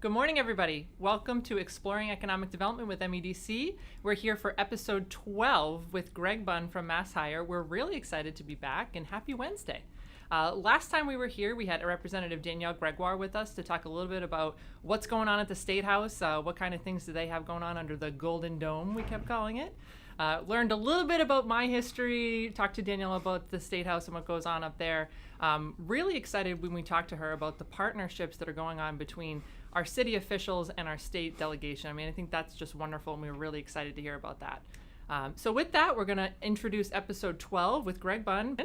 Good morning, everybody. Welcome to Exploring Economic Development with MEDC. We're here for episode 12 with Greg Bunn from MassHire. We're really excited to be back, and happy Wednesday. Last time we were here, we had a Representative Danielle Gregoire with us to talk a little bit about what's going on at the State House, what kind of things do they have going on under the Golden Dome, we kept calling it. Learned a little bit about my history, talked to Danielle about the State House and what goes on up there. Really excited when we talked to her about the partnerships that are going on between our city officials and our state delegation. I mean, I think that's just wonderful, and we were really excited to hear about that. So with that, we're going to introduce episode 12 with Greg Bunn.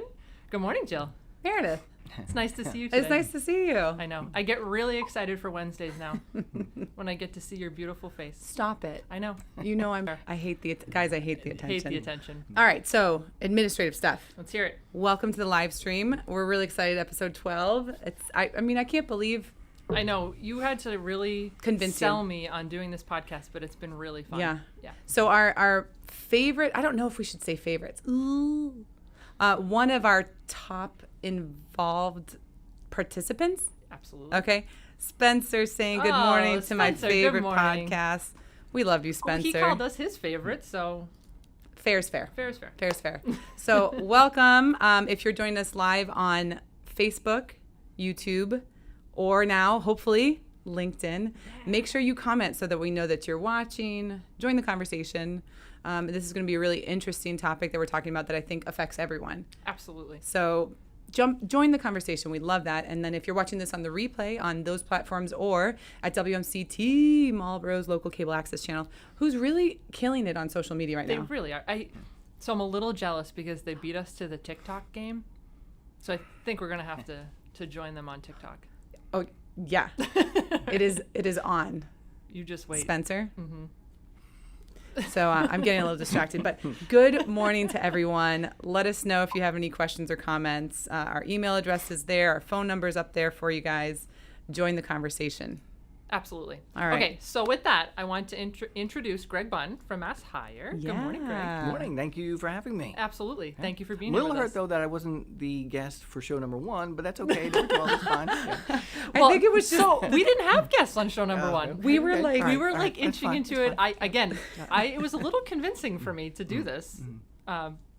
Good morning, Jill. Meredith. It's nice to see you today. It's nice to see you. I know. I get really excited for Wednesdays now when I get to see your beautiful face. Stop it. I know. You know I hate the attention. Hate the attention. All right, so administrative stuff. Let's hear it. Welcome to the live stream. We're really excited. Episode 12. I mean, I can't believe. I know. You had to really sell me on doing this podcast, but it's been really fun. Yeah. So our favorite, I don't know if we should say favorites. Ooh. One of our top involved participants. Absolutely. Okay. Spencer saying good morning to my favorite podcast. We love you, Spencer. He called us his favorite, so. Fair's fair. Fair's fair. Fair's fair. So welcome. If you're joining us live on Facebook, YouTube, or now, hopefully, LinkedIn, make sure you comment so that we know that you're watching. Join the conversation. This is going to be a really interesting topic that we're talking about that I think affects everyone. Absolutely. So join the conversation. We'd love that. And then if you're watching this on the replay on those platforms or at WMCT, Marlboro's local cable access channel, who's really killing it on social media right now. They really are. So I'm a little jealous because they beat us to the TikTok game. So I think we're going to have to join them on TikTok. Oh, yeah. It is on. You just wait. Spencer? Mm-hmm. So I'm getting a little distracted, but good morning to everyone. Let us know if you have any questions or comments. Our email address is there. Our phone number is up there for you guys. Join the conversation. Absolutely. All right. Okay, so with that, I want to introduce Greg Bunn from MassHire. Yeah. Good morning, Greg. Good morning. Thank you for having me. Absolutely. Thank you for being here with us. A little hurt, though, that I wasn't the guest for show number 1, but that's okay. Number 12 is fine. Yeah. I think it was just... So we didn't have guests on show number 1. Okay. We were Okay. like inching into it. It was a little convincing for me to do this.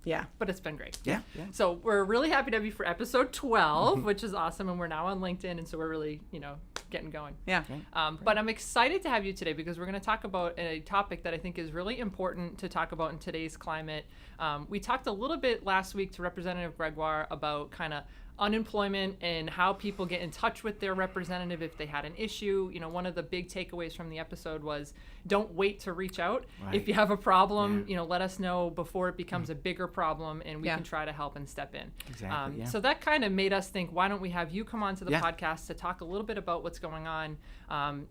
Yeah. But it's been great. Yeah. So we're really happy to have you for episode 12, which is awesome. And we're now on LinkedIn. And so we're really, getting going. Yeah. But I'm excited to have you today because we're going to talk about a topic that I think is really important to talk about in today's climate. We talked a little bit last week to Representative Gregoire about kind of unemployment and how people get in touch with their representative if they had an issue. One of the big takeaways from the episode was don't wait to reach out. Right. If you have a problem, let us know before it becomes a bigger problem and we can try to help and step in. Exactly. So that kind of made us think, why don't we have you come on to the podcast to talk a little bit about what's going on.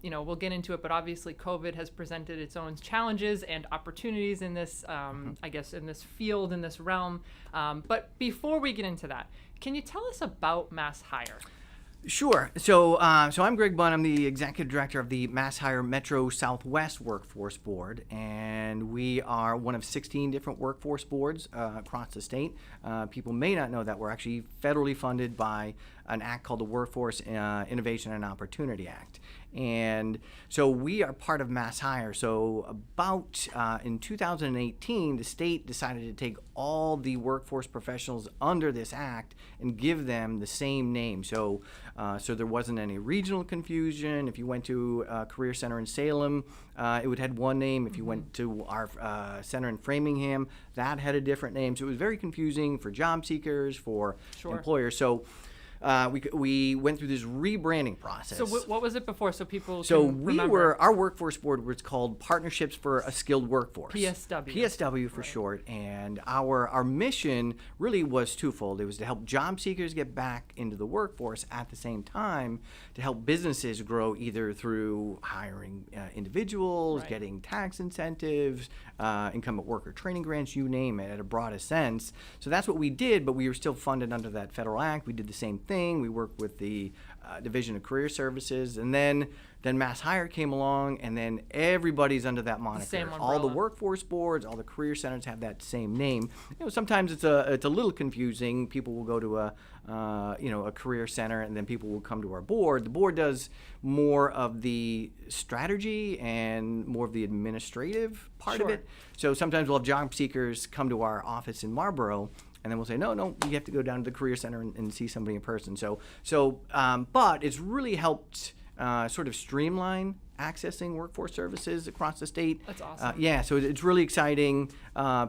We'll get into it, but obviously COVID has presented its own challenges and opportunities in this, I guess, in this field, in this realm. But before we get into that, can you tell us about MassHire? Sure. So I'm Greg Bunn. I'm the executive director of the MassHire Metro Southwest Workforce Board, and we are one of 16 different workforce boards across the state. People may not know that we're actually federally funded by an act called the Workforce Innovation and Opportunity Act. And so we are part of MassHire. So about in 2018, the state decided to take all the workforce professionals under this act and give them the same name. So there wasn't any regional confusion. If you went to a career center in Salem, it would have one name. If you went to our center in Framingham, that had a different name. So it was very confusing for job seekers, for employers. So we went through this rebranding process. So what was it before, so people can remember? Our workforce board was called Partnerships for a Skilled Workforce. PSW. PSW for short. And our mission really was twofold. It was to help job seekers get back into the workforce at the same time to help businesses grow either through hiring individuals, getting tax incentives, incumbent worker training grants, you name it, at a broadest sense. So that's what we did, but we were still funded under that federal act. We did the same thing. We worked with the division of career services, and then MassHire came along, and then everybody's under that moniker. Same all the umbrella. workforce boards, all the career centers have that same name. Sometimes it's a little confusing. People will go to a career center, and then people will come to our board. The board does more of the strategy and more of the administrative part of Sure. it. So sometimes we'll have job seekers come to our office in Marlboro, and then we'll say, no, you have to go down to the career center and see somebody in person. But it's really helped sort of streamline accessing workforce services across the state. That's awesome. So it's really exciting.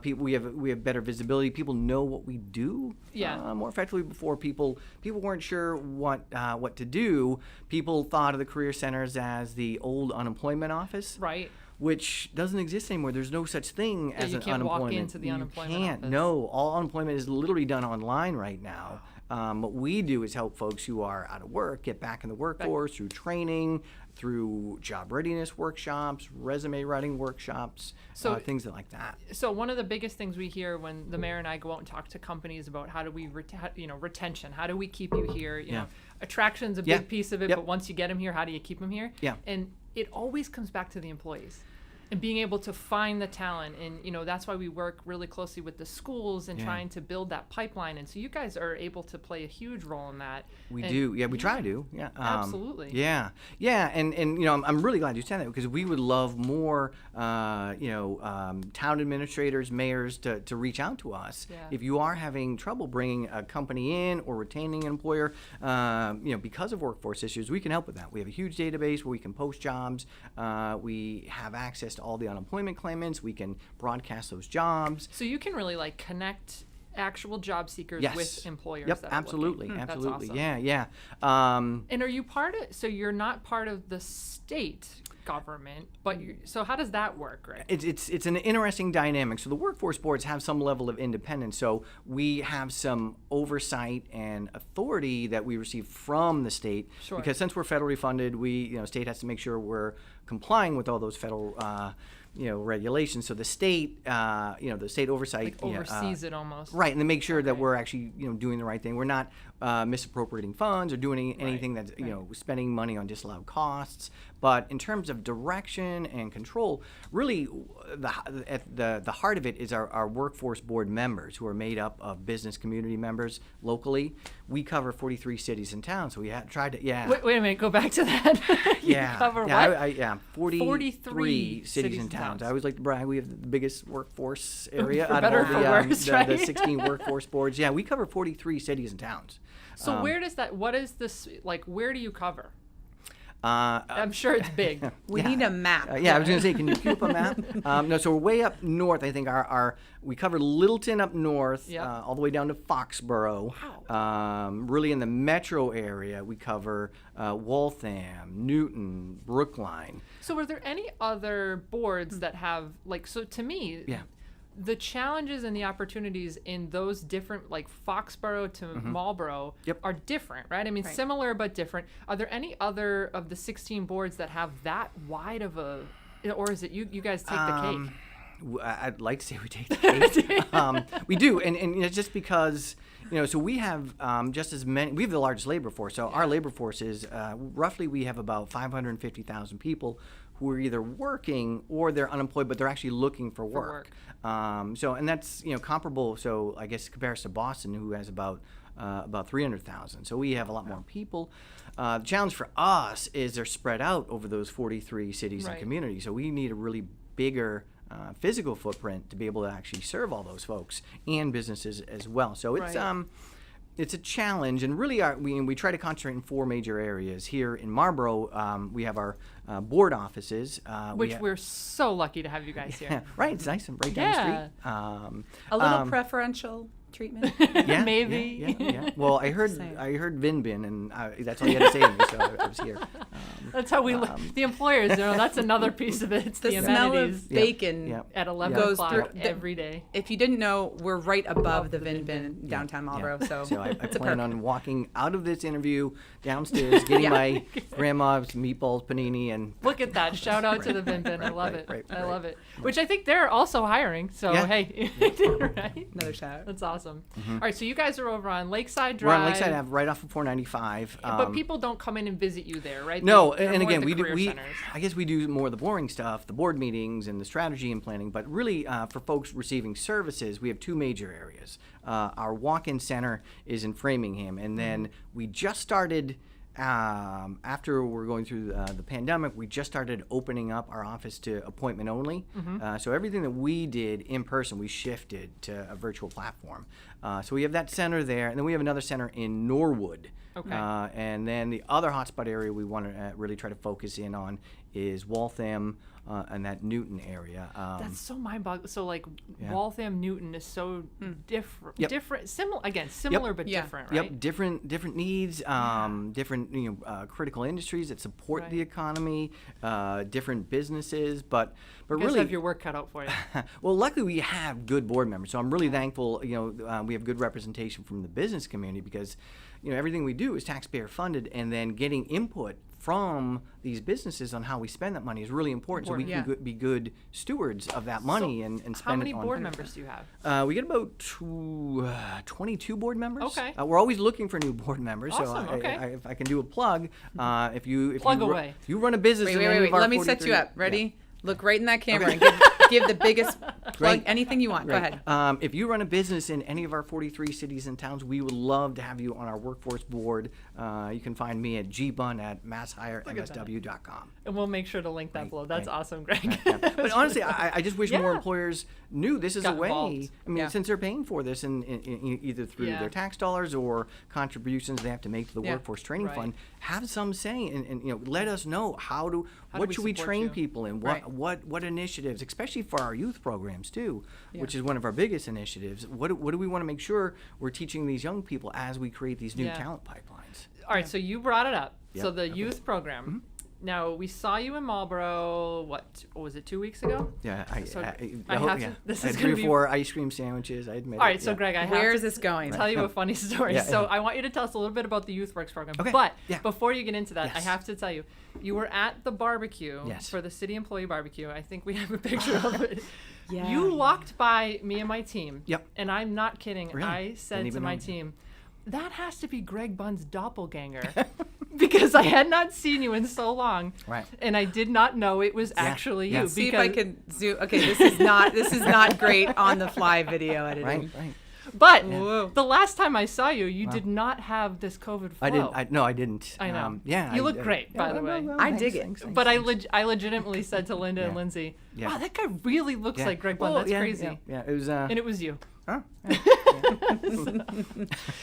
We have better visibility. People know what we do more effectively. Before people weren't sure what to do. People thought of the career centers as the old unemployment office, Right. which doesn't exist anymore. There's no such thing as you an can't unemployment. walk into the unemployment You can't. office. No, all unemployment is literally done online right now. What we do is help folks who are out of work get back in the workforce through training, through job readiness workshops, resume writing workshops, things like that. So one of the biggest things we hear when the mayor and I go out and talk to companies about how do we retention, how do we keep you here? You know, attraction's a big piece of it, but once you get them here, how do you keep them here? Yeah. And it always comes back to the employees and being able to find the talent. And, that's why we work really closely with the schools and trying to build that pipeline. And so you guys are able to play a huge role in that. We do. Yeah, we try to. Yeah. Absolutely. Yeah. Yeah. And I'm really glad you said that, because we would love more, town administrators, mayors to reach out to us. Yeah. If you are having trouble bringing a company in or retaining an employer, because of workforce issues, we can help with that. We have a huge database where we can post jobs. We have access to all the unemployment claimants. We can broadcast those jobs. So you can really connect actual job seekers with employers. Yep, that are absolutely, looking. absolutely. That's awesome. Yeah. And are you so you're not part of the state government, but so how does that work, Greg? It's an interesting dynamic. So the workforce boards have some level of independence. So we have some oversight and authority that we receive from the state. Sure. Because since we're federally funded, state has to make sure we're complying with all those federal regulations. So the state oversight Oversees it almost. Right, and to make sure that we're actually doing the right thing. We're not misappropriating funds or doing anything that's spending money on disallowed costs. But in terms of direction and control, really at the heart of it is our workforce board members, who are made up of business community members locally. We cover 43 cities and towns, so we tried to Wait a minute, go back to that. Cover what? 43 cities and towns. I always like to brag. We have the biggest workforce area out of better all or worse, the right? 16 workforce boards. Yeah, we cover 43 cities and towns. So what is this, where do you cover? I'm sure it's big. We need a map. I was going to say, can you queue up a map? No, so we're way up north. I think we cover Littleton up north, all the way down to Foxborough. Wow. Really in the metro area, we cover Waltham, Newton, Brookline. So are there any other boards that have, so to me, the challenges and the opportunities in those different, Foxborough to Marlboro, are different, right? I mean, similar but different. Are there any other of the 16 boards that have that wide of a, or is it you guys take the cake? I'd like to say we take the cake. We do, and it's just because, so we have just as many. We have the largest labor force. So our labor force is roughly, we have about 550,000 people who are either working or they're unemployed, but they're actually looking for work. And that's comparable. So I guess compared to Boston, who has about 300,000. So we have a lot more people. The challenge for us is they're spread out over those 43 cities and communities. So we need a really bigger physical footprint to be able to actually serve all those folks and businesses as well. So it's a challenge, and really we try to concentrate in 4 major areas. Here in Marlboro, we have our board offices. Which we're so lucky to have you guys here. Right, it's nice and right down the street. A little preferential treatment. Maybe. Yeah. Well, I heard Vin Bin, and that's all you had to say to me, so I was here. That's how we live. The employers, that's another piece of it. It's the smell amenities of bacon at 11 goes o'clock through every day. If you didn't know, we're right above the Vin Bin in downtown Marlboro. So I plan on walking out of this interview downstairs, getting my grandma's meatballs, panini, and look at that! Shout out to the Vin Bin. I love it. Right. I love it. Which I think they're also hiring. So hey, right? Another shout. That's awesome. All right, so you guys are over on Lakeside Drive. We're on Lakeside Ave, right off of 495. But people don't come in and visit you there, right? No, They're and more at again, the we career centers. I guess we do more of the boring stuff, the board meetings and the strategy and planning. But really, for folks receiving services, we have two major areas. Our walk-in center is in Framingham, and then we just started. After we're going through the pandemic, we just started opening up our office to appointment only. So everything that we did in person, we shifted to a virtual platform. So we have that center there, and then we have another center in Norwood. Okay. And then the other hotspot area we want to really try to focus in on is Waltham and that Newton area. That's so mind-boggling. So like Waltham Newton is so different. Yep. Different, similar but Yeah. different, right? Yep, different needs, different critical industries that support the economy, different businesses, but You guys really have your work cut out for you. well, luckily we have good board members, so I'm really thankful. We have good representation from the business community because everything we do is taxpayer funded, and then getting input from these businesses on how we spend that money is really important. So we can be good stewards of that money and spend it on. How many board members do you have? We get about 22 board members. Okay. We're always looking for new board members. Awesome, So okay. if I can do a plug, if you run a business, Wait. Let me set you up. Ready? Look right in that camera and give the biggest plug, anything you want. Go ahead. If you run a business in any of our 43 cities and towns, we would love to have you on our workforce board. You can find me at gbunn@masshiremsw.com. And we'll make sure to link that below. That's awesome, Greg. But honestly, I just wish more employers knew this is Got a way. involved. I mean, since they're paying for this, in either through their tax dollars or contributions they have to make to the workforce training fund, have some say and let us know what should we train people in, what initiatives, especially for our youth programs too, which is one of our biggest initiatives. What do we want to make sure we're teaching these young people as we create these new talent pipelines? All right, so you brought it up. So the youth program. Now, we saw you in Marlboro, what was it, 2 weeks ago? Yeah, I this have I had 3 or 4 ice cream sandwiches, I admit. All right, so Greg, I have Where is to this going? tell you a funny story. So I want you to tell us a little bit about the Youth Works program. Okay. But Yeah. before you get into that, I have to tell you, you were at the barbecue Yes. for the city employee barbecue. I think we have a picture of it. Yeah. You walked by me and my team. Yep. And I'm not kidding. Really? I said Didn't to even my know. team, that has to be Greg Bunn's doppelganger. Because I had not seen you in so long, Right. and I did not know it was actually you. See if I can zoom. Okay, this is not great on the fly video editing. Right. But Whoa. the last time I saw you, you did not have this COVID flow. I didn't. No, I didn't. I know. Yeah. You look great, by the way. I dig it. Thanks, But I legitimately said to Linda and Lindsay, Yeah. wow, that guy really looks like Greg Bunn. That's crazy. Yeah, it was. And it was you. Huh?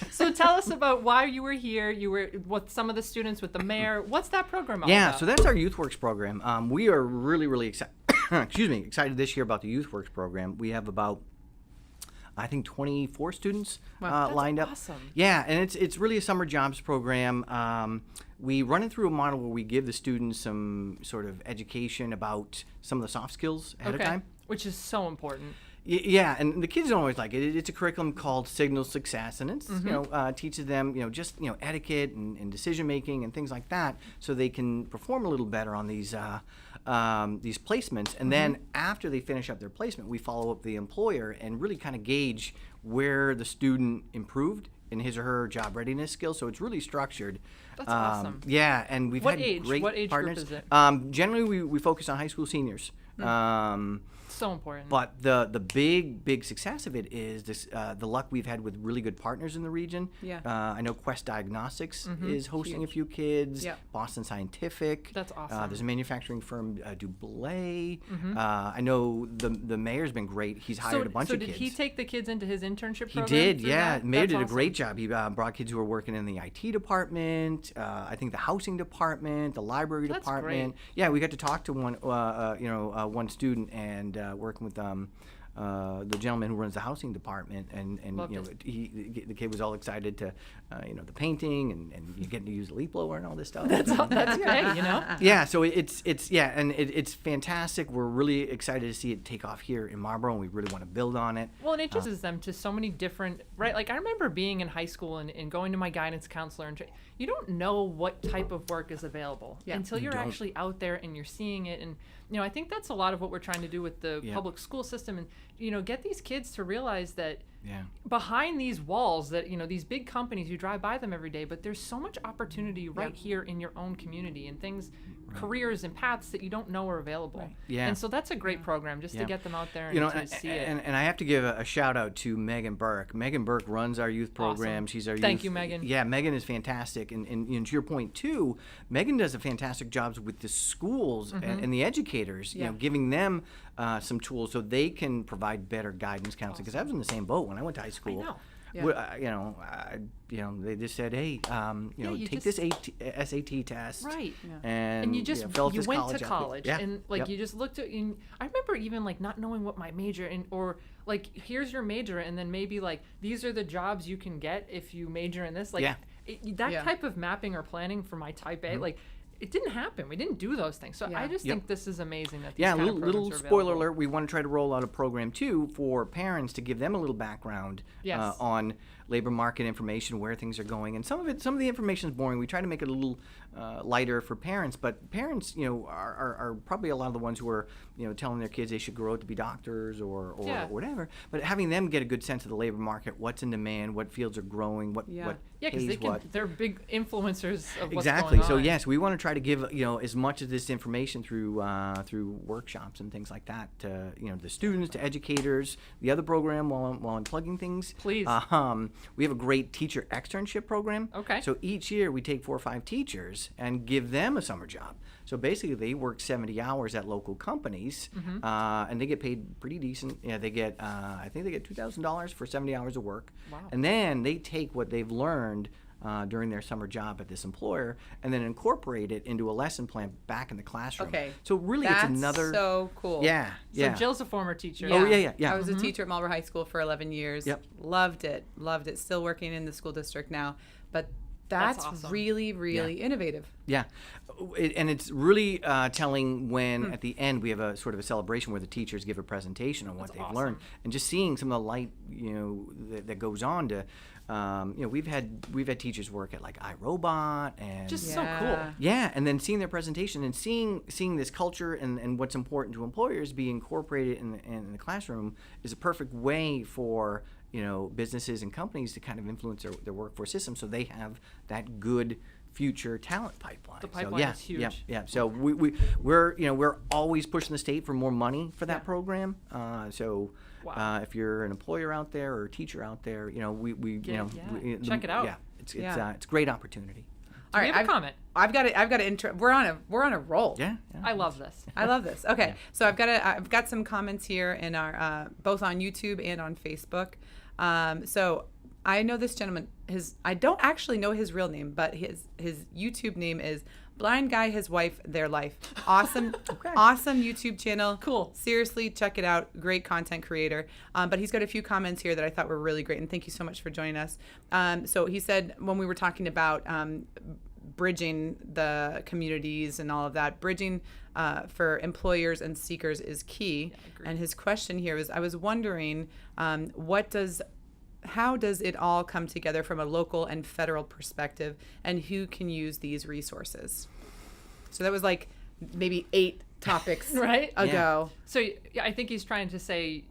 So tell us about why you were here. You were with some of the students with the mayor. What's that program all Yeah, about? so that's our Youth Works program. We are really excited. Excited this year about the Youth Works program. We have about, I think, 24 students lined up. Awesome. Yeah, and it's really a summer jobs program. We run it through a model where we give the students some sort of education about some of the soft skills ahead of time. Which is so important. Yeah, and the kids don't always like it. It's a curriculum called Signal Success, and it's teaches them just etiquette and decision making and things like that, so they can perform a little better on these placements. And then after they finish up their placement, we follow up the employer and really kind of gauge where the student improved in his or her job readiness skills. So it's really structured. That's awesome. Yeah, and we've What had age? great What age partners. group is it? Generally, we focus on high school seniors. So important. But the big success of it is this the luck we've had with really good partners in the region. Yeah. I know Quest Diagnostics is hosting a few kids. Yep. Boston Scientific. That's awesome. There's a manufacturing firm, Dublé. I know the mayor's been great. He's hired a bunch of kids. So did he take the kids into his internship He program? did, through yeah. that? Mayor That's did a awesome. great job. He brought kids who were working in the IT department, I think the housing department, the library That's department. great. Yeah, we got to talk to one student and working with the gentleman who runs the housing department, and Loved you know, it. the kid was all excited to, the painting and you getting to use the leaf blower and all this stuff. That's great, you know? Yeah, so it's fantastic. We're really excited to see it take off here in Marlboro, and we really want to build on it. Well, and it introduces them to so many different, right? Like I remember being in high school and going to my guidance counselor, and you don't know what type of work is available until you're actually out there and you're seeing it. And I think that's a lot of what we're trying to do with the public school system, and get these kids to realize that behind these walls, that these big companies, you drive by them every day, but there's so much opportunity right here in your own community, and things, careers and paths that you don't know are available. Right. Yeah. And so that's a great program, just to get them out there and to see it. And I have to give a shout out to Megan Burke. Megan Burke runs our youth program. Awesome. She's our Thank youth. you, Megan. Yeah, Megan is fantastic. And to your point too, Megan does a fantastic job with the schools and the educators, giving them some tools so they can provide better guidance counseling. Because I was in the same boat when I went to high school. I know. They just said, hey, take this SAT test. Right. And you just fill out you this went college to application. college Yeah. and you just looked at. And I remember even not knowing what my major or here's your major, and then maybe these are the jobs you can get if you major in this. Type of mapping or planning for my type A. It didn't happen. We didn't do those things. So I just think this is amazing that these kind of programs little are spoiler available. alert, we want to try to roll out a program too for parents to give them a little background on labor market information, where things are going. And some of the information is boring. We try to make it a little lighter for parents, but parents, are probably a lot of the ones who are, telling their kids they should grow up to be doctors or whatever. But having them get a good sense of the labor market, what's in demand, what fields are growing, what pays what. They're big influencers of what's Exactly. going on. So yes, we want to try to give as much of this information through workshops and things like that to the students, to educators. The other program, while I'm plugging things, please. We have a great teacher externship program. Okay. So each year we take 4 or 5 teachers and give them a summer job. So basically they work 70 hours at local companies, and they get paid pretty decent. Yeah, they get I think they get $2,000 for 70 hours of work. Wow. And then they take what they've learned during their summer job at this employer and then incorporate it into a lesson plan back in the classroom. Okay. So really That's it's another so cool. Yeah. So Jill's a former teacher. Oh, yeah. I was a teacher at Marlboro High School for 11 years. Yep. Loved it. Still working in the school district now. But that's awesome. really, really innovative. Yeah, and it's really telling when at the end we have a sort of a celebration where the teachers give a presentation on what they've learned, and just seeing some of the light that goes on to we've had teachers work at iRobot and Just so cool. Yeah, and then seeing their presentation and seeing this culture and what's important to employers be incorporated in the classroom is a perfect way for businesses and companies to kind of influence their workforce system so they have that good future talent pipeline. The pipeline is huge. Yeah. So we're always pushing the state for more money for that program. If you're an employer out there or a teacher out there, check it out. Yeah, it's a great opportunity. All right, we have a comment. I've got to intro. We're on a roll. Yeah. I love this. I love this. Okay, so I've got some comments here in our both on YouTube and on Facebook. So I know this gentleman. I don't actually know his real name, but his YouTube name is Blind Guy, His Wife, Their Life. Awesome, awesome YouTube channel. Cool. Seriously, check it out. Great content creator. But he's got a few comments here that I thought were really great, and thank you so much for joining us. So he said when we were talking about bridging the communities and all of that, bridging for employers and seekers is key. Yeah, and his question here is, I was wondering, how does it all come together from a local and federal perspective, and who can use these resources? So that was maybe 8 topics right ago. Yeah. So I think he's trying to say,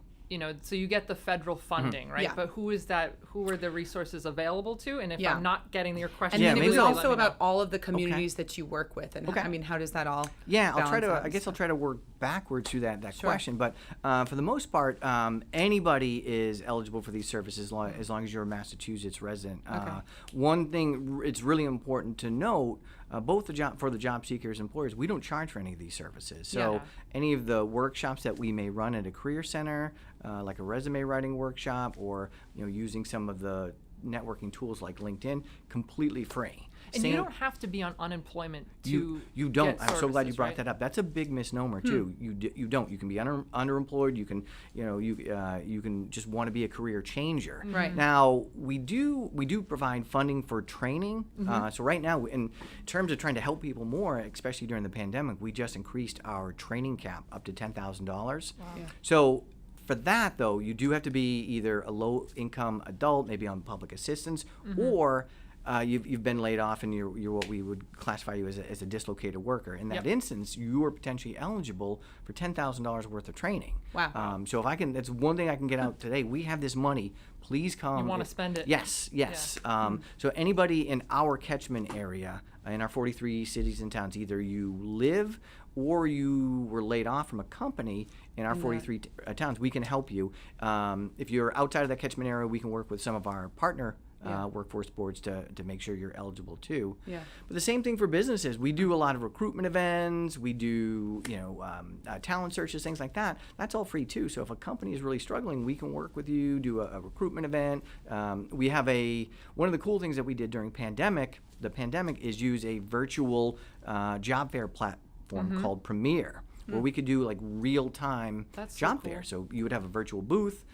so you get the federal funding, right? Yeah. But who are the resources available to? And if I'm not getting your question, and then it was maybe also about all of the communities that you work with, and how does that all? Yeah, I'll try to work backwards through that question. But for the most part, anybody is eligible for these services as long as you're a Massachusetts resident. One thing it's really important to note, both for the job seekers and employers, we don't charge for any of these services. So any of the workshops that we may run at a career center, like a resume writing workshop, or using some of the networking tools like LinkedIn, completely free. And you don't have to be on unemployment to you don't. get I'm so glad you services, brought right? that up. That's a big misnomer too. You don't. You can be underemployed. You can you can just want to be a career changer. Right. Now we do provide funding for training. So right now, in terms of trying to help people more, especially during the pandemic, we just increased our training cap up to $10,000. Wow. Yeah. So for that, though, you do have to be either a low-income adult, maybe on public assistance, or you've been laid off and you're what we would classify you as a dislocated worker. In that instance, you are potentially eligible for $10,000 worth of training. Wow. So if I can, that's one thing I can get out today. We have this money. Please come. You want to spend it? Yes. So anybody in our catchment area, in our 43 cities and towns, either you live or you were laid off from a company in our 43 towns, we can help you. If you're outside of that catchment area, we can work with some of our partner workforce boards to make sure you're eligible too. Yeah. But the same thing for businesses. We do a lot of recruitment events. We do talent searches, things like that. That's all free too. So if a company is really struggling, we can work with you, do a recruitment event. We have one of the cool things that we did during the pandemic is use a virtual job fair platform called Premier, where we could do like real-time job fair. So you would have a virtual booth.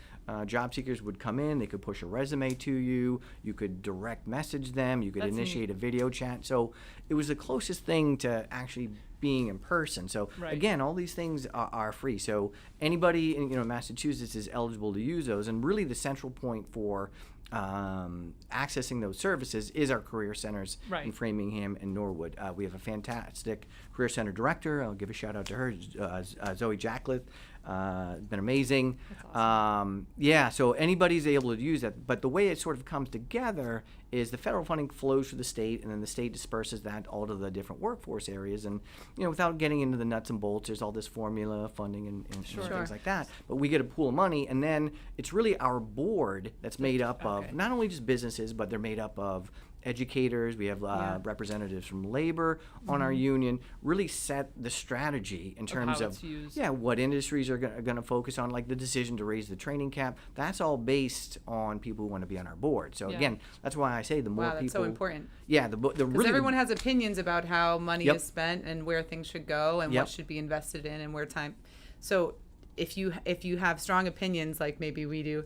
Job seekers would come in. They could push a resume to you. You could direct message them. You could initiate a video chat. So it was the closest thing to actually being in person. So again, all these things are free. So anybody in Massachusetts is eligible to use those. And really, the central point for accessing those services is our career centers in Framingham and Norwood. We have a fantastic career center director. I'll give a shout out to her, Zoe Jackleth. Been amazing. That's awesome. So anybody's able to use that. But the way it sort of comes together is the federal funding flows through the state, and then the state disperses that all to the different workforce areas. And without getting into the nuts and bolts, there's all this formula funding and things like that. But we get a pool of money, and then it's really our board that's made up of not only just businesses, but they're made up of educators. We have representatives from labor on our union. Really set the strategy in terms of what industries are going to focus on, like the decision to raise the training cap. That's all based on people who want to be on our board. So again, that's why I say the more people. That's so important. Yeah, because everyone has opinions about how money is spent and where things should go and what should be invested in and where time. So if you have strong opinions like maybe we do,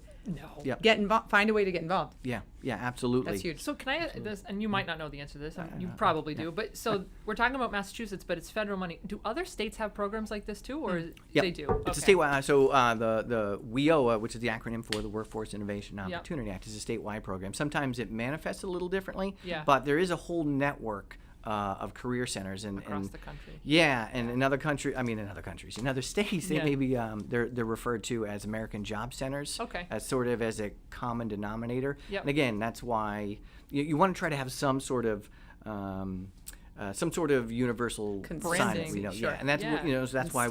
get involved. Find a way to get involved. Yeah, absolutely. That's huge. So can I this? And you might not know the answer to this. You probably do. But so we're talking about Massachusetts, but it's federal money. Do other states have programs like this too, or they do? It's a statewide. So the WIOA, which is the acronym for the Workforce Innovation and Opportunity Act, is a statewide program. Sometimes it manifests a little differently, but there is a whole network of career centers across the country. And in other countries, in other states, they may be they're referred to as American Job Centers. As sort of as a common denominator. And again, that's why you want to try to have some sort of universal branding, and that's so that's why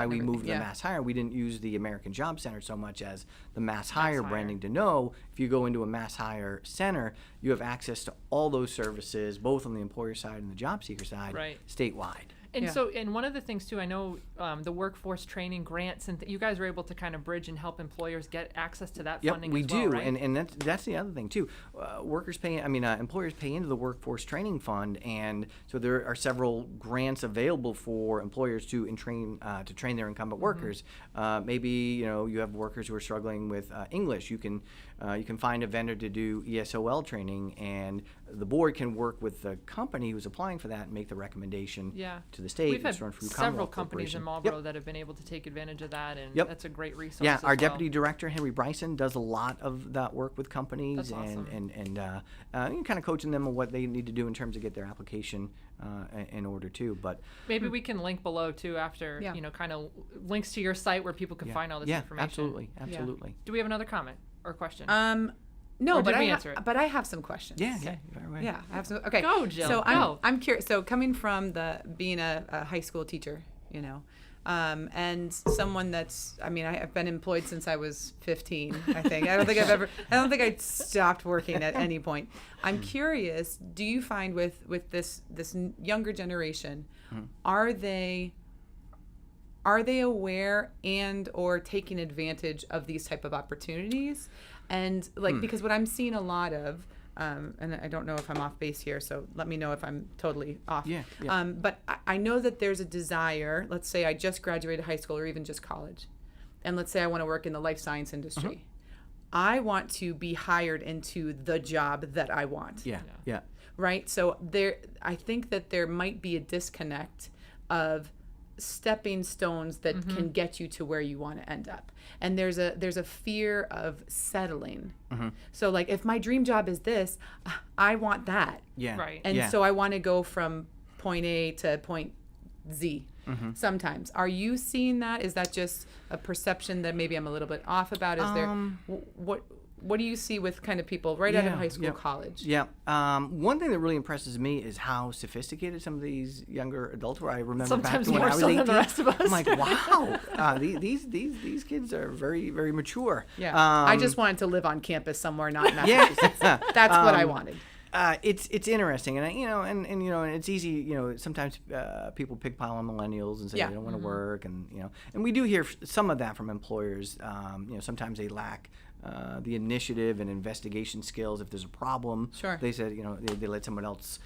we moved to MassHire. We didn't use the American Job Center so much as the MassHire branding to know if you go into a MassHire center, you have access to all those services, both on the employer side and the job seeker side, statewide. And so, and one of the things too, I know the workforce training grants, and you guys are able to kind of bridge and help employers get access to that funding. We as well, do, right? and that's the other thing too. Employers pay into the workforce training fund, and so there are several grants available for employers to train their incumbent workers. Maybe you have workers who are struggling with English. You can find a vendor to do ESOL training, and the board can work with the company who's applying for that and make the recommendation to the state. We've had several companies in Marlboro that have been able to take advantage of that, and that's a great resource. Yeah, our deputy director, Henry Bryson, does a lot of that work with companies. That's awesome. and kind of coaching them on what they need to do in terms of get their application in order too. But maybe we can link below too after, kind of links to your site where people can find all this information. Absolutely. Do we have another comment or question? No, or but I have some questions. Yeah. I have some. Okay. Go, Jill. So go. I'm curious. So coming from being a high school teacher, and someone that's, I've been employed since I was 15. I think I don't think I stopped working at any point. I'm curious. Do you find with this younger generation, are they aware and or taking advantage of these type of opportunities? And because what I'm seeing a lot of and I don't know if I'm off base here, so let me know if I'm totally off. Yeah. But I know that there's a desire. Let's say I just graduated high school or even just college, and let's say I want to work in the life science industry. I want to be hired into the job that I want. Yeah. Right? So I think that there might be a disconnect of stepping stones that can get you to where you want to end up. And there's a fear of settling. So like, if my dream job is this, I want that. Yeah. Right. And so I want to go from point A to point Z. Sometimes. Are you seeing that? Is that just a perception that maybe I'm a little bit off about? Is there what do you see with kind of people right out of high school, college? Yeah. One thing that really impresses me is how sophisticated some of these younger adults were. I remember Sometimes back when more I was so 18. than the rest of us. I'm like, wow, these kids are very, very mature. Yeah. I just wanted to live on campus somewhere, not in Massachusetts. Yeah. That's what I wanted. It's interesting, and and it's easy. Sometimes people pigpile on millennials and say they don't want to work, and and we do hear some of that from employers. Sometimes they lack the initiative and investigation skills. If there's a problem, they said they let someone else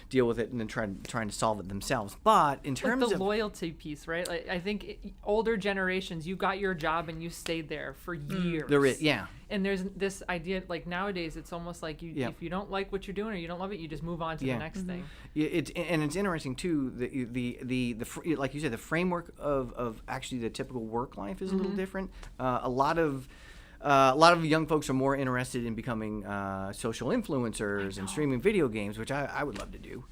deal with it and then trying to solve it themselves. But in terms the of loyalty piece, right? Like, I think older generations, you got your job and you stayed there for years. there is, And there's this idea, like nowadays, it's almost like if you don't like what you're doing or you don't love it, you just move on to the next thing. It's interesting too. The like you said, the framework of actually the typical work life is a little different. A lot of young folks are more interested in becoming social influencers and streaming video games, which I would love to do.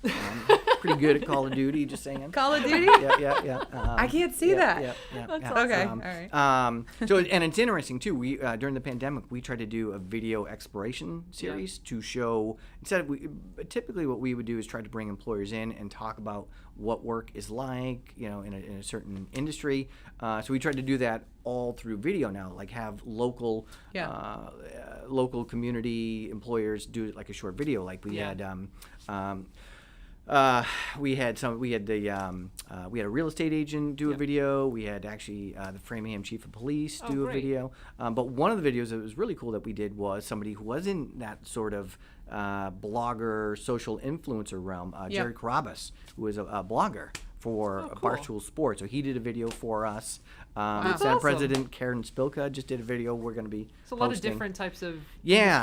Pretty good at Call of Duty, just saying. Call of Duty? Yeah. I can't see that. That's awesome. Okay, all right. So, and it's interesting too. We during the pandemic, we tried to do a video exploration series to show typically what we would do is try to bring employers in and talk about what work is like, in a certain industry. So we tried to do that all through video now, like have local community employers do like a short video, like we had. We had a real estate agent do a video. We had actually the Framingham chief of police do a video. But one of the videos that was really cool that we did was somebody who was in that sort of blogger, social influencer realm, Jerry Crobas, who is a blogger for Barstool Sports. So he did a video for us. Senate awesome. President Karen Spilka just did a video. We're going to be It's a lot of different types of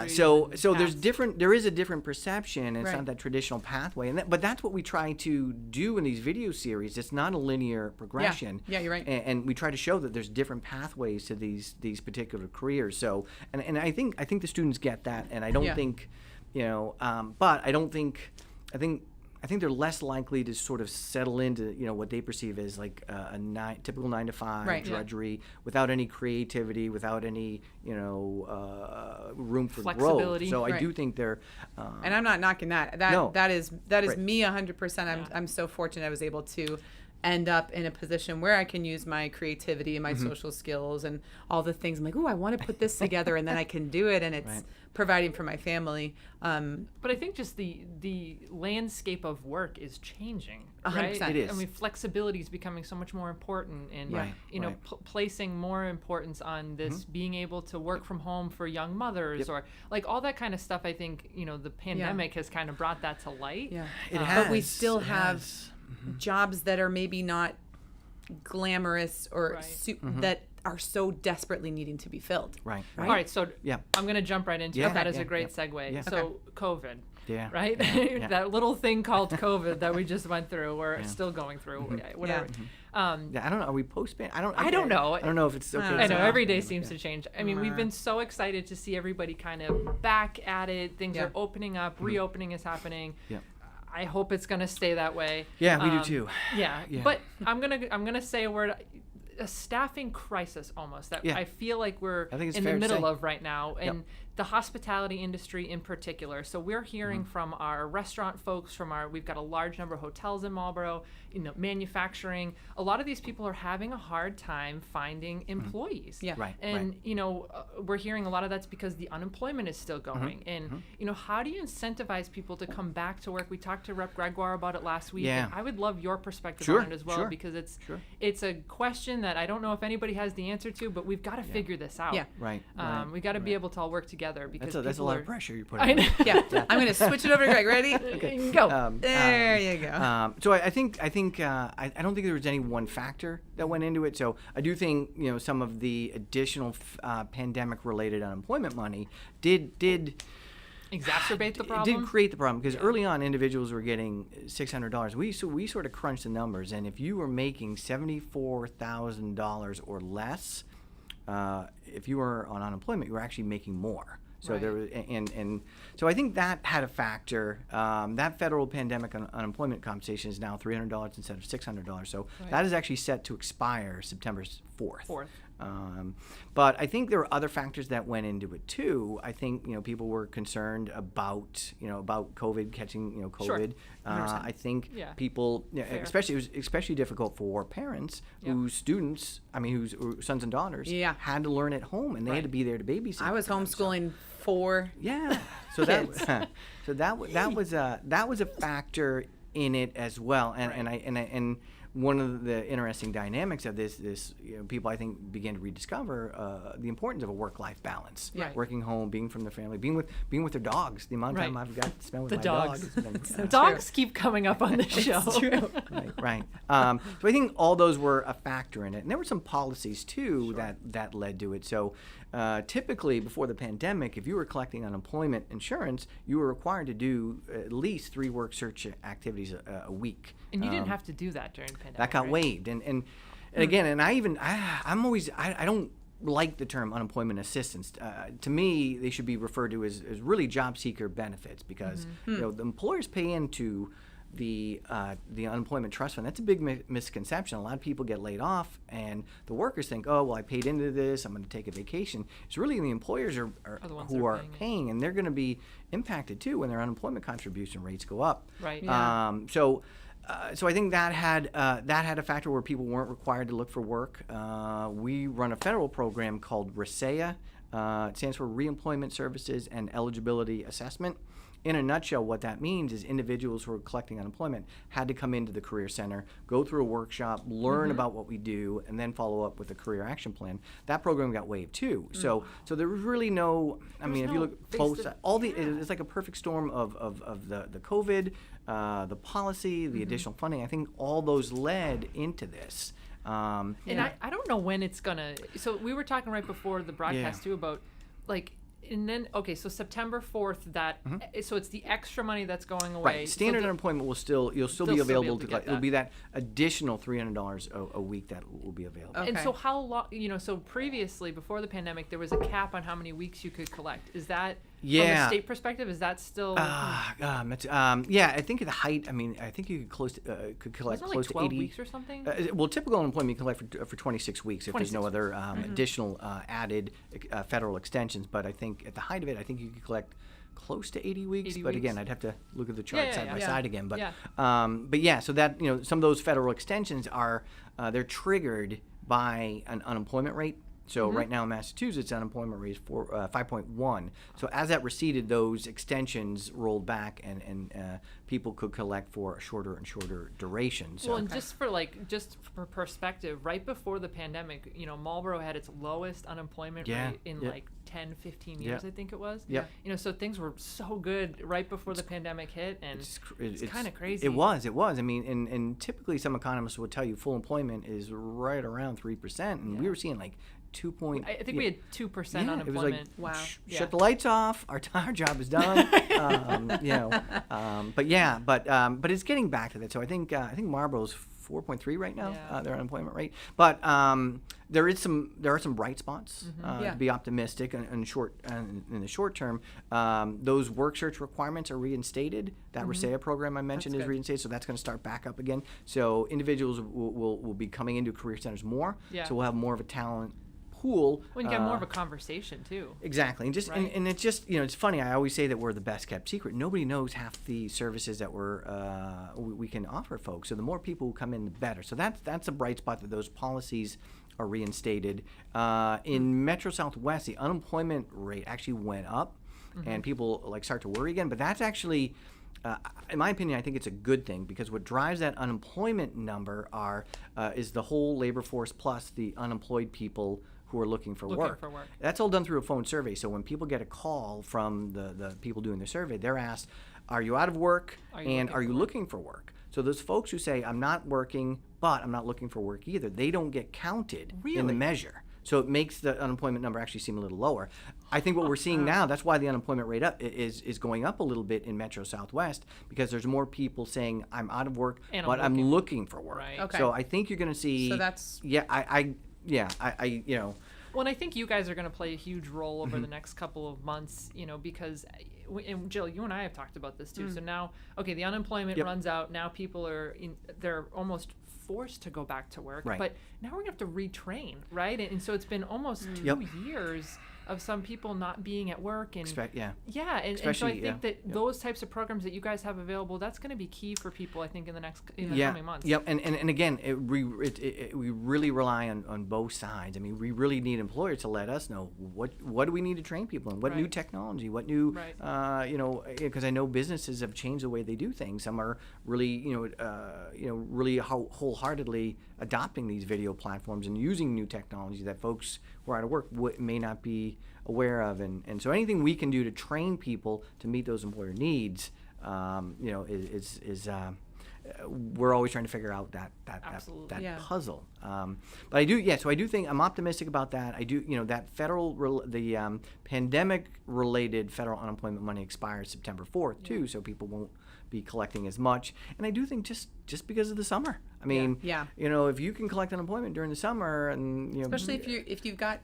so paths. there is a different perception, and it's Right. not that traditional pathway, but that's what we try to do in these video series. It's not a linear progression. Yeah, you're right. And we try to show that there's different pathways to these particular careers. So and I think the students get that, and I don't think but I think they're less likely to sort of settle into what they perceive as like a typical 9 to 5 drudgery without any creativity, without any room for Flexibility. growth. So I do think they're And I'm not knocking that. No. That is me 100%. I'm so fortunate I was able to end up in a position where I can use my creativity and my social skills and all the things. I'm like, I want to put this together, and then I can do it, and it's providing for my family. But I think just the landscape of work is changing, right? 100%. It is. I mean, flexibility is becoming so much more important, and placing more importance on this being able to work from home for young mothers, or like all that kind of stuff. I think the pandemic has kind of brought that to light. Yeah, It has. But we still It have has. jobs that are maybe not glamorous or that are so desperately needing to be filled. Right. All right, so Yeah. I'm going to jump right into Yeah. it. That is Yeah, a great yeah. segue. Yeah. So COVID, Yeah. right? Yeah. That little thing called COVID that we just went through, or still going through, whatever. I don't know. Are we post-ban? I don't know. know. I don't know if it's okay. I I know Yeah. every day seems to change. I mean, we've been so excited to see everybody kind of back at it. Things are opening up, reopening is happening. Yeah. I hope it's going to stay that way. Yeah, we do too. Yeah. Yeah. But I'm gonna say a word, a staffing crisis almost that I feel like we're I think it's in the fair to middle say. of right now, and the hospitality industry in particular. So we're hearing from our restaurant folks, we've got a large number of hotels in Marlboro, manufacturing. A lot of these people are having a hard time finding employees. Yeah. Right. And we're hearing a lot of that's because the unemployment is still going. And how do you incentivize people to come back to work? We talked to Rep. Gregoire about it last week. Yeah. And I would love your perspective Sure, on it as well, sure, because it's sure. it's a question that I don't know if anybody has the answer to, but we've got to figure this out. Yeah. Right. We got to be able to all work together because That's a lot of pressure you're putting. I know. Yeah. I'm going to switch it over to Greg. Ready? Okay. Go. There you go. So I don't think there was any one factor that went into it. So I do think some of the additional pandemic-related unemployment money did Exacerbate the it problem. did create the problem because early on individuals were getting $600. We sort of crunched the numbers, and if you were making $74,000 or less, if you were on unemployment, you were actually making more. So Right. there was, and so I think that had a factor. That federal pandemic unemployment compensation is now $300 instead of $600. So Right. that is actually set to expire September 4th. Fourth. But I think there were other factors that went into it too. I think people were concerned about COVID catching Sure. COVID. I think Yeah. people, Fair. it was especially difficult for parents Yep. whose students, whose sons and daughters, Yeah. had to learn at home and they Right. had to be there to babysit. I was for them, so- homeschooling 4 Yeah. So that was a factor in it as well. And one of the interesting dynamics of this people I think began to rediscover the importance of a work-life balance. Right. Working home, being from the family, being with their dogs. The amount of time Right. I've got to spend with The my dogs. dog has been, Dogs keep coming up on the show. true. Right. So I think all those were a factor in it, and there were some policies too that led to it. So typically before the pandemic, if you were collecting unemployment insurance, you were required to do at least 3 work search activities a week. And you didn't have to do that during the pandemic. That got right? waived, and again, and I don't like the term unemployment assistance. To me, they should be referred to as really job seeker benefits because the employers pay into the unemployment trust fund. That's a big misconception. A lot of people get laid off, and the workers think, oh, well, I paid into this, I'm going to take a vacation. It's really the employers are the ones who that are are paying it. paying, and they're going to be impacted too when their unemployment contribution rates go up. Right. Yeah. So I think that had a factor where people weren't required to look for work. We run a federal program called RESEA. It stands for Reemployment Services and Eligibility Assessment. In a nutshell, what that means is individuals who are collecting unemployment had to come into the Career Center, go through a workshop, learn about what we do, and then follow up with a career action plan. That program got waived too. So there was really no. I mean, if you look close, it's like a perfect storm of the COVID, the policy, the additional funding. I think all those led into this. And I don't know when it's gonna. So we were talking right before the broadcast too about and then so September 4th so it's the extra money that's going away. Right. Standard unemployment you'll still be available to collect. get It'll be that additional $300 a week that will be available. And Okay. so how long? So previously, before the pandemic, there was a cap on how many weeks you could collect. Is that from a state perspective? Is that still? Yeah, I think at the height, I think you could collect wasn't it close like 12 to 80 weeks or something? Well, typical unemployment you collect for 26 weeks if there's 26 no other additional added federal extensions. But I think at the height of it, I think you could collect close to 80 weeks. 80 but weeks. again, I'd have to look at the chart side by side again. But so that some of those federal extensions are they're triggered by an unemployment rate. So right now in Massachusetts, unemployment rate is 5.1. So as that receded, those extensions rolled back, and people could collect for a shorter and shorter duration. So Well, and just for perspective, right before the pandemic, Marlboro had its lowest unemployment rate in 10, 15 years, I think it was. Yep. So things were so good right before the pandemic hit, and it's kind of crazy. It was. And typically some economists would tell you full employment is right around 3%, and we were seeing like 2 point. I think we had 2% It was like, unemployment. Wow. Shut the lights off. Our job is done. But it's getting back to that. So I think Marlboro's 4.3 right now, their unemployment rate. But there are some bright spots to be optimistic in the short term. Those work search requirements are reinstated. That RESEA program I mentioned is reinstated, so that's going to start back up again. So individuals will be coming into career centers more. Yeah. So we'll have more of a talent pool. Well, you get more of a conversation too. Exactly, and it's just it's funny. I always say that we're the best kept secret. Nobody knows half the services that we can offer folks. So the more people who come in, the better. So that's a bright spot that those policies are reinstated. In Metro Southwest, the unemployment rate actually went up, and people start to worry again. But that's actually in my opinion, I think it's a good thing because what drives that unemployment number is the whole labor force plus the unemployed people who are looking for work. That's all done through a phone survey. So when people get a call from the people doing the survey, they're asked, are you out of work are you looking for work? So those folks who say, I'm not working, but I'm not looking for work either, they don't get counted in the measure. So it makes the unemployment number actually seem a little lower. I think what we're seeing now, that's why the unemployment rate is going up a little bit in Metro Southwest, because there's more people saying, I'm out of work, but I'm looking for work. Right. Okay. So I think you're going to see. So that's. I you know. Well, and I think you guys are going to play a huge role over the next couple of months, because, and Jill, you and I have talked about this too. So now, okay, the unemployment runs out. Now people they're almost forced to go back to work. Right. But now we're going to have to retrain, right? And so it's been almost 2 years of some people not being at work. And and so I think that those types of programs that you guys have available, that's going to be key for people, I think, in the coming months. Yep, and again, we really rely on both sides. I mean, we really need employers to let us know what do we need to train people in, what new technology, what new, because I know businesses have changed the way they do things. Some are really, really wholeheartedly adopting these video platforms and using new technology that folks who are out of work may not be aware of, and so anything we can do to train people to meet those employer needs, is we're always trying to figure out that puzzle. But I do think I'm optimistic about that. I do, that the pandemic related federal unemployment money expires September 4th too, so people won't be collecting as much. And I do think just because of the summer. I mean, if you can collect unemployment during the summer, and especially if you've got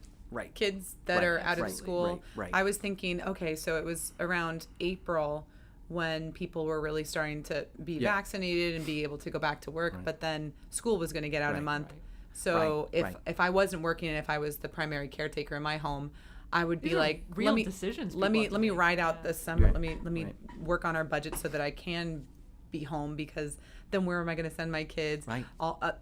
kids that are out of school. I was thinking, okay, so it was around April when people were really starting to be vaccinated and be able to go back to work, but then school was going to get out in a month. So if I wasn't working and if I was the primary caretaker in my home, I would be like, real decisions. Let me ride out this summer. Let me work on our budget so that I can be home, because then where am I going to send my kids? Right.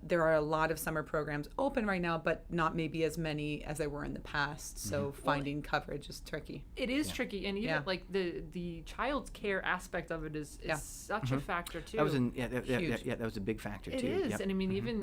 There are a lot of summer programs open right now, but not maybe as many as there were in the past. So finding coverage is tricky. It is tricky, and even like the child's care aspect of it is such a factor too. That was that was a big factor too. It is, and I mean even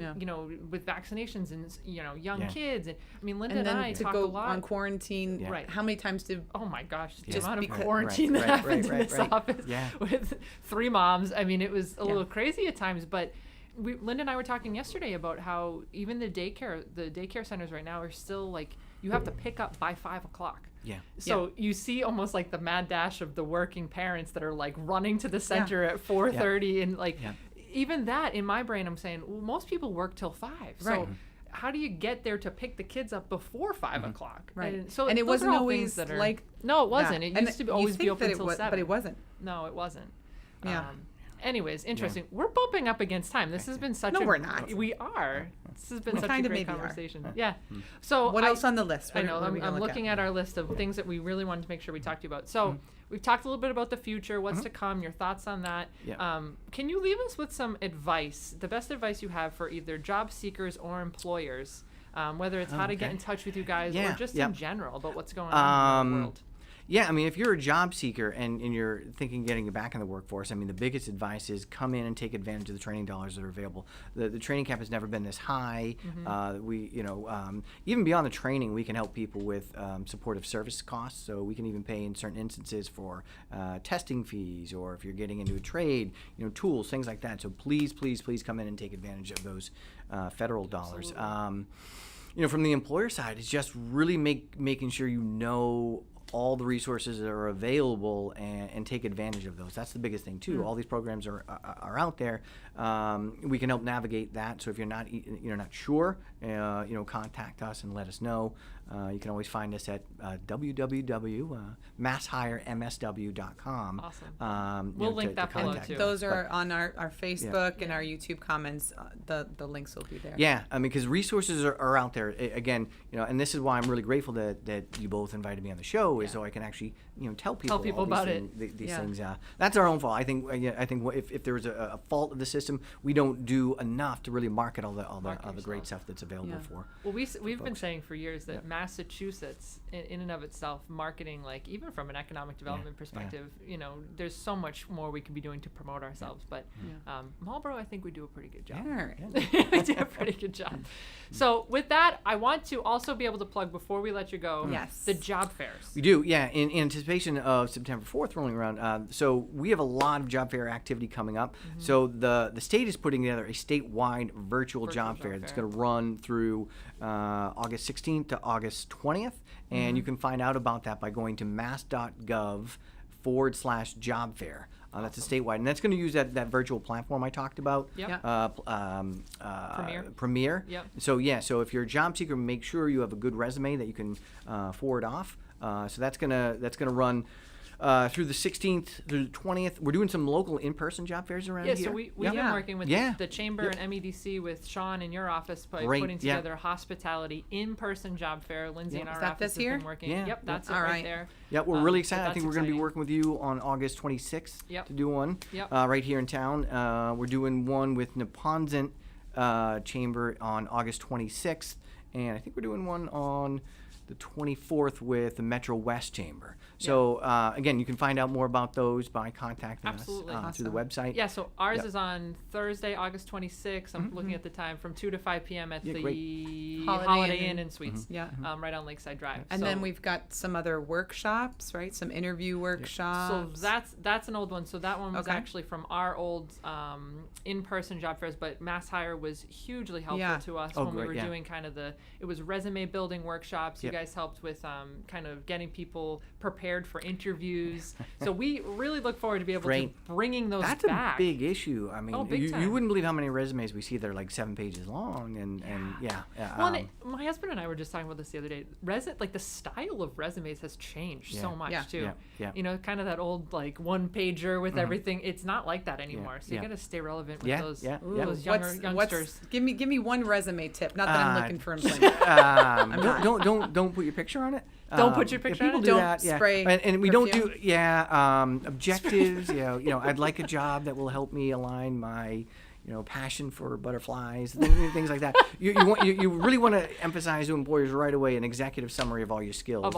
with vaccinations and young kids, and I mean Linda and I talk a lot on quarantine. Right. How many times did? Oh my gosh, the amount of quarantine that happened in this office with 3 moms. I mean, it was a little crazy at times, but Linda and I were talking yesterday about how even the daycare centers right now are still like, you have to pick up by 5 o'clock. Yeah. So you see almost like the mad dash of the working parents that are like running to the center at 4:30 and like even that in my brain, I'm saying, well, most people work till 5. So how do you get there to pick the kids up before 5 o'clock? Right. And so it wasn't always like no, it wasn't. It used to always be open till 7. But it wasn't. No, it wasn't. Yeah. Anyways, interesting. We're bumping up against time. This has been such a... No, we're not. We are. This has been such a great conversation. Yeah. So what else on the list? I know. I'm looking at our list of things that we really wanted to make sure we talked to you about. So we've talked a little bit about the future, what's to come, your thoughts on that. Yeah. Can you leave us with some advice, the best advice you have for either job seekers or employers, whether it's how to get in touch with you guys or just in general about what's going on in the world? Yeah, I mean, if you're a job seeker and you're thinking getting back in the workforce, I mean, the biggest advice is come in and take advantage of the training dollars that are available. The training cap has never been this high. Even beyond the training, we can help people with supportive service costs. So we can even pay in certain instances for testing fees, or if you're getting into a trade, tools, things like that. So please come in and take advantage of those federal dollars. From the employer side, it's just really making sure all the resources that are available and take advantage of those. That's the biggest thing too. All these programs are out there. We can help navigate that. So if you're not sure, contact us and let us know. You can always find us at www.masshiremsw.com. Awesome. We'll link that below too. Those are on our Facebook and our YouTube comments. The links will be there. Yeah, I mean, because resources are out there. Again, and this is why I'm really grateful that you both invited me on the show. show is so I can actually tell people people all these about these things. That's our own fault. I think if there was a fault of the system, we don't do enough to really market all the great stuff that's available for. Well, we've been saying for years that Massachusetts, in and of itself, marketing, like even from an economic development perspective, there's so much more we can be doing to promote ourselves. But Marlboro, I think we do a pretty good job. We do a pretty good job. So with that, I want to also be able to plug, before we let you go, the job fairs. We do, in anticipation of September 4th rolling around. So we have a lot of job fair activity coming up. So the state is putting together a statewide virtual job fair that's going to run through August 16th to August 20th. And you can find out about that by going to mass.gov/job fair. That's a statewide, and that's going to use that virtual platform I talked about. Premier. So if you're a job seeker, make sure you have a good resume that you can forward off. So that's gonna run through the 16th through the 20th. We're doing some local in-person job fairs around here. So we've been working with the Chamber and MEDC with Sean in your office by putting together a hospitality in-person job fair. Lindsay in our office has been working. Yep, that's it right there. Yeah, we're really excited. I think we're going to be working with you on August 26th to do one right here in town. We're doing one with Neponset Chamber on August 26th, and I think we're doing one on the 24th with the Metro West Chamber. So again, you can find out more about those by contacting us through the website. Yeah, so ours is on Thursday, August 26th. I'm looking at the time, from 2 to 5 p.m. at the Holiday Inn and Suites, right on Lakeside Drive. And then we've got some other workshops, right? Some interview workshops. So that's an old one. So that one was actually from our old in-person job fairs, but MassHire was hugely helpful to us when we were doing kind of it was resume building workshops. You guys helped with kind of getting people prepared for interviews. So we really look forward to be able to bringing those back. That's a big issue. I mean, you wouldn't believe how many resumes we see that are like 7 pages long, and Well, my husband and I were just talking about this the other day. The style of resumes has changed so much too. Kind of that old like one pager with everything. It's not like that anymore. So you got to stay relevant with those youngsters. Give me one resume tip. Not that I'm looking for employment. Don't put your picture on it. Don't put your picture on it. People do Don't that. spray and we don't do perfume. objectives. I'd like a job that will help me align my passion for butterflies, things like that. You really want to emphasize to employers right away an executive summary of all your skills.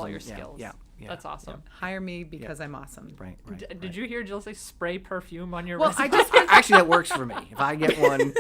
Yeah. That's awesome. Hire me because I'm awesome. Right. Did you hear Jill say spray perfume on your Well, resume? I just actually that works for me. If I get one,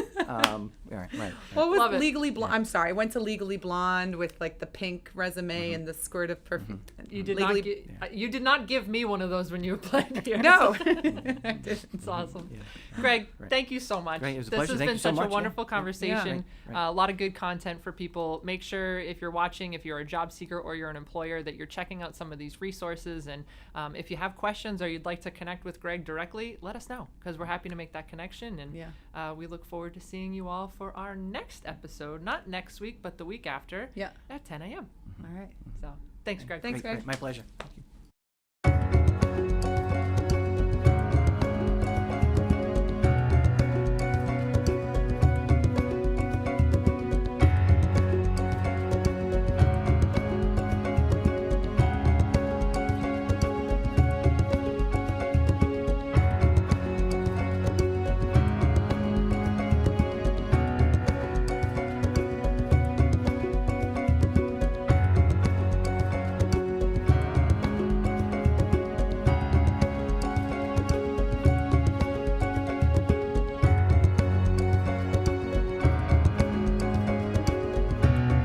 right. What was Love it. Legally Blonde? I'm sorry, I went to Legally Blonde with like the pink resume and the squirt of perfume. You did not give me one of those when you applied here. No, It's awesome. Greg, thank you so much. Great. It was a This pleasure. has Thank been you so such much. a wonderful conversation. Right. A lot of good content for people. Make sure if you're watching, if you're a job seeker or you're an employer, that you're checking out some of these resources. And if you have questions or you'd like to connect with Greg directly, let us know, because we're happy to make that connection. And we look forward to seeing you all for our next episode, not next week, but the week after at 10 a.m. All right. So thanks, Greg. Thanks, Greg. My pleasure.